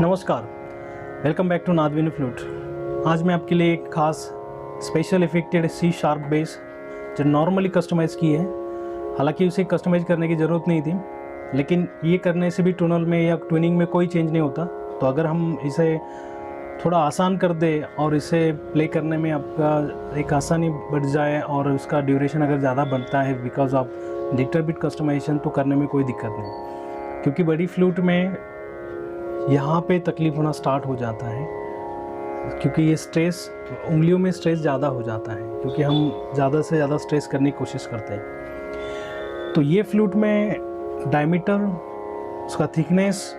नमस्कार, welcome back to Nadvini flute. आज मैं आपके लिए एक खास special effected C sharp base जो नॉर्मली कस्टमाइज़ की है। हालांकि उसे कस्टमाइज़ करने की ज़रूरत नहीं थी, लेकिन ये करने से भी टोनल में या ट्यूनिंग में कोई चेंज नहीं होता। तो अगर हम इसे थोड़ा आसान कर दे और इसे प्ले करने में आपका एक आसानी बढ़ जाए और उसका ड्यूरेशन अगर ज़्यादा बढ़ता है because of little bit customization, तो करने में कोई दिक्कत नहीं। क्योंकि बड़ी फ्लूट में यहाँ पे तकलीफ़ होना स्टार्ट हो जाता है, क्योंकि ये स्ट्रेस उंगलियों में स्ट्रेस ज़्यादा हो जाता है, क्योंकि हम ज़्यादा से ज़्यादा स्ट्रेस करने की कोशिश करते हैं। तो ये फ्लूट में डायमीटर, उसका थिकनेस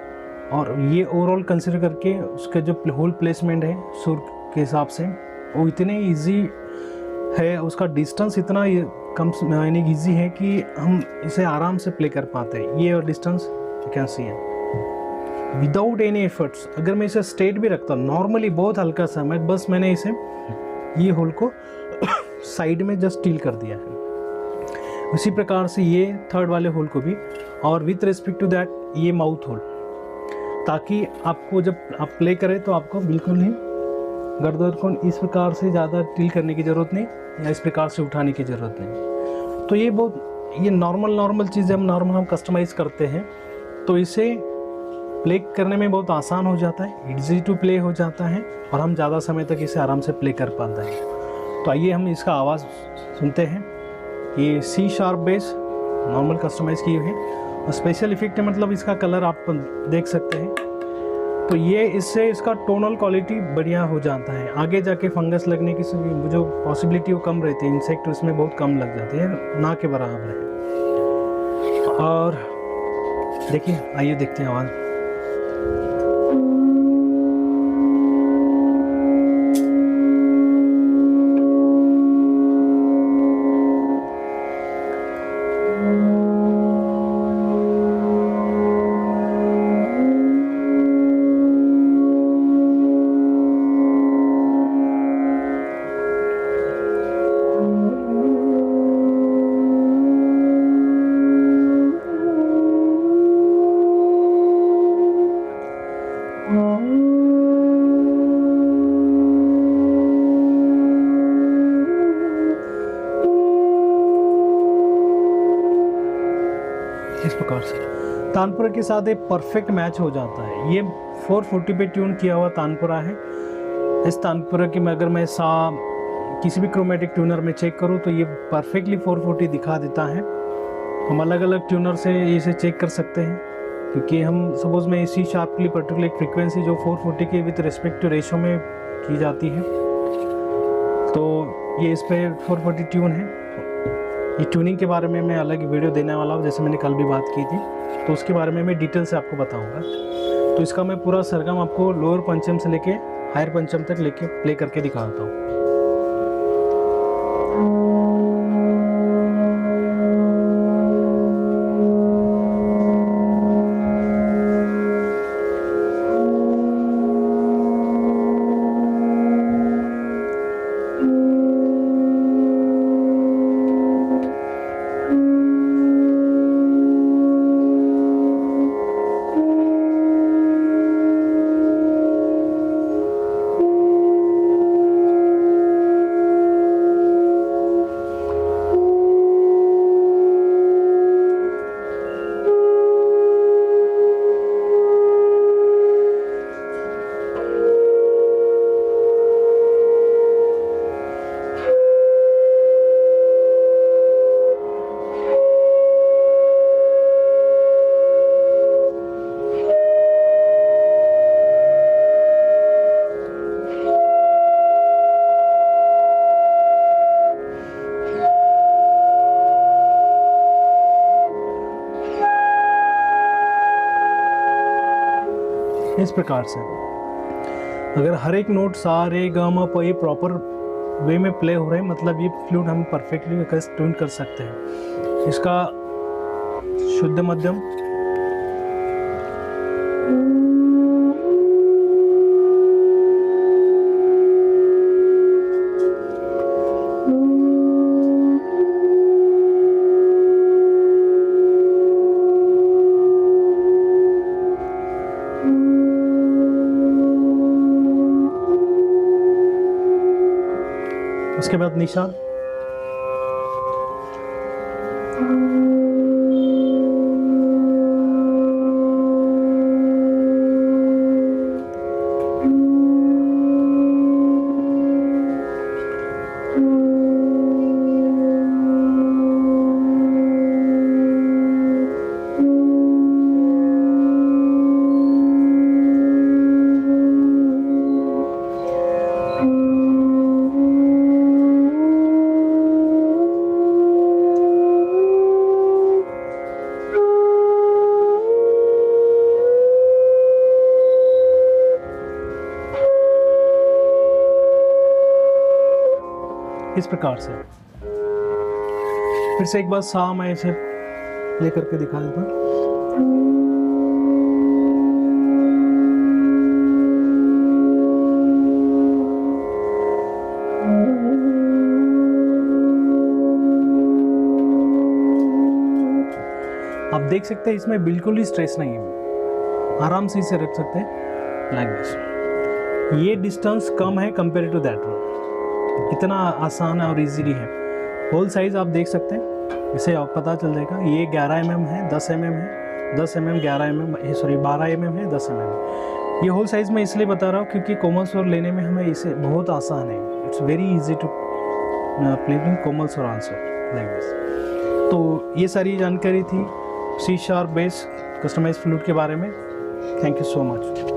और ये ओवरऑल कंसिडर करके उसका जो होल प्लेसमेंट है सुर के हिसाब से वो इतने इजी है, उसका डिस्टेंस इतना कम यानी ईजी है कि हम इसे आराम से प्ले कर पाते हैं। ये डिस्टेंस यू कैन सी है विदाउट एनी एफर्ट्स। अगर मैं इसे स्ट्रेट भी रखता नॉर्मली बहुत हल्का सा, मैंने इसे ये होल को साइड में जस्ट टील कर दिया है। उसी प्रकार से ये थर्ड वाले होल को भी, और विथ रिस्पेक्ट टू दैट ये माउथ होल, ताकि आपको जब आप प्ले करें तो आपको बिल्कुल ही गर्दन को इस प्रकार से ज़्यादा टील करने की ज़रूरत नहीं या इस प्रकार से उठाने की ज़रूरत नहीं। तो ये नॉर्मल चीज़ें हम कस्टमाइज़ करते हैं, तो इसे प्ले करने में बहुत आसान हो जाता है, इजी टू प्ले हो जाता है और हम ज़्यादा समय तक इसे आराम से प्ले कर पाते हैं। तो आइए हम इसका आवाज़ सुनते हैं। ये C sharp base normal customize की हुई है और स्पेशल इफेक्ट है, मतलब इसका कलर आप देख सकते हैं। तो ये इससे इसका टोनल क्वालिटी बढ़िया हो जाता है। आगे जाके फंगस लगने की जो पॉसिबिलिटी वो कम रहती है, इंसेक्ट उसमें बहुत कम लग जाती है, ना के बराबर है। और देखिए, आइए देखते हैं आवाज़। इस प्रकार से तानपुरा के साथ एक परफेक्ट मैच हो जाता है। ये 440 पे ट्यून किया हुआ तानपुरा है। इस तानपुरा की अगर मैं किसी भी क्रोमेटिक ट्यूनर में चेक करूँ तो ये परफेक्टली 440 दिखा देता है। हम अलग अलग ट्यूनर से इसे चेक कर सकते हैं, क्योंकि हम सपोज में इसी शार्पली पर्टिकुलर एक फ्रिक्वेंसी जो 440 के विद रिस्पेक्ट टू रेशो में की जाती है, तो ये इस पर 440 ट्यून है। ये ट्यूनिंग के बारे में मैं अलग वीडियो देने वाला हूँ, जैसे मैंने कल भी बात की थी, तो उसके बारे में मैं डिटेल से आपको बताऊँगा। तो इसका मैं पूरा सरगम आपको लोअर पंचम से लेके हायर पंचम तक लेके प्ले करके दिखाता हूँ। इस प्रकार से अगर हर एक नोट सा रे ग म प ये प्रॉपर वे में प्ले हो रहे हैं, मतलब ये फ्लूट हम परफेक्टली ट्यून कर सकते हैं। इसका शुद्ध मध्यम, उसके बाद निशान, इस प्रकार से। फिर से एक बार सा मैं इसे लेकर के दिखा देता हूँ। आप देख सकते हैं इसमें बिल्कुल ही स्ट्रेस नहीं है, आराम से इसे रख सकते हैं लाइक दिस। ये डिस्टेंस कम है कंपेयर टू दैट वन, इतना आसान है और इजीली है। होल साइज़ आप देख सकते हैं, इसे आप पता चल जाएगा। ये 11 mm है, 10 mm है, 10 mm 11 mm सॉरी 12 mm है, 10 mm। ये होल साइज़ मैं इसलिए बता रहा हूँ क्योंकि कोमल स्वर लेने में हमें इसे बहुत आसान है। It's very easy to play komal swar answer like this. तो ये सारी जानकारी थी C sharp base customised flute के बारे में। Thank you so much.